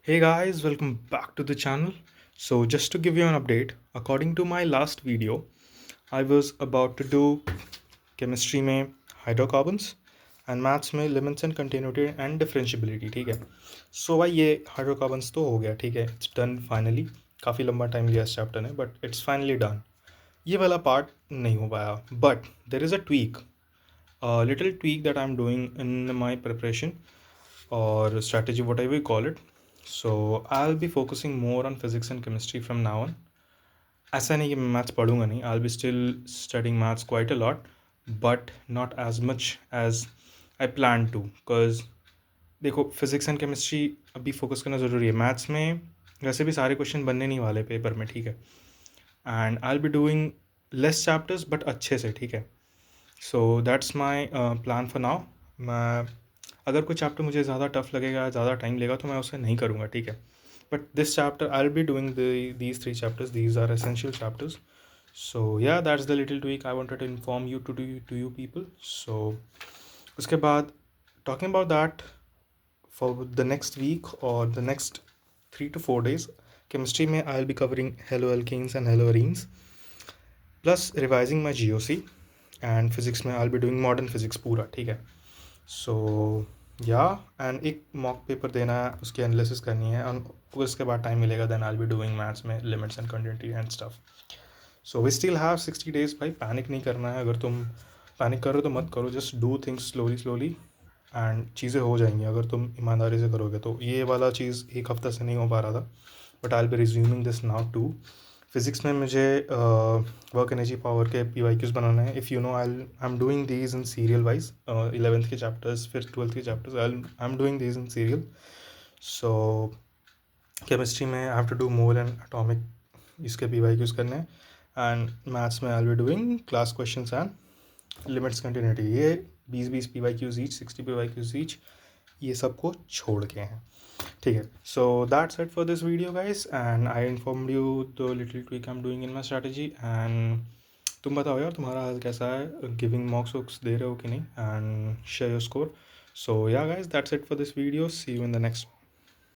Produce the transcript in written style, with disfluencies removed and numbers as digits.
Hey guys, welcome back to the channel. So, just to give you an update, according to my last video, I was about to do chemistry में hydrocarbons and maths में limits and continuity and differentiability. ठीक है. So भाई ये hydrocarbons तो हो गया. ठीक है, it's done finally. काफ़ी लंबा टाइम लिया इस चैप्टर ने, but it's finally done. ये वाला पार्ट नहीं हो पाया, but there is a tweak, a little tweak that I'm doing in my preparation or strategy, whatever you call it. So I'll be focusing more on physics and chemistry from now on. ऐसा नहीं कि मैं maths पढ़ूंगा नहीं, I'll be still studying maths quite a lot, but not as much as I plan to, because देखो physics and chemistry अभी focus करना ज़रूरी है. मैथ्स में वैसे भी सारे क्वेश्चन बनने नहीं वाले पेपर में, ठीक है. And I be doing less chapters but अच्छे से, ठीक है. So that's my plan for now. मैं अगर कोई चैप्टर मुझे ज़्यादा टफ लगेगा, ज़्यादा टाइम लेगा, तो मैं उसे नहीं करूँगा, ठीक है. But this chapter I will be doing these three chapters, these are essential chapters. So yeah that's the little tweak I wanted to inform you to you people. सो उसके बाद talking about that, for the next week और the next 3 to 4 days, chemistry में I will be covering haloalkanes and haloarenes plus revising my GOC. And physics में I will be doing modern physics पूरा, ठीक है. सो या and एक mock paper देना है, उसकी एनालिसिस करनी है, और उसके बाद टाइम मिलेगा then I will be doing maths में limits and continuity and stuff. So we still have 60 days. भाई पैनिक नहीं करना है. अगर तुम पैनिक कर रहे हो तो मत करो, just do things slowly slowly and चीज़ें हो जाएंगी अगर तुम ईमानदारी से करोगे तो. ये वाला चीज़ एक हफ्ता से नहीं हो पा रहा था, but I will be resuming this now too. Physics में मुझे वर्क एनर्जी पावर के PYQs बनाना है. If you know I am doing these in serial wise. 11th के चैप्टर्स, फिर 12th के chapters, I am doing these in serial. So chemistry में I have to do mole and atomic, इसके PYQs करने हैं. And maths में I will be doing class questions and limits continuity. ये 20 PYQs each, 60 PYQs each, ये सबको छोड़ के हैं, ठीक है. So that's it for this video guys, and I informed you the little tweak I am doing in my strategy. And तुम बताओ यार, तुम्हारा हाल कैसा है, गिविंग मॉक्स वॉक्स दे रहे हो कि नहीं, and share your score. So yeah guys, that's it for this video. See you in the next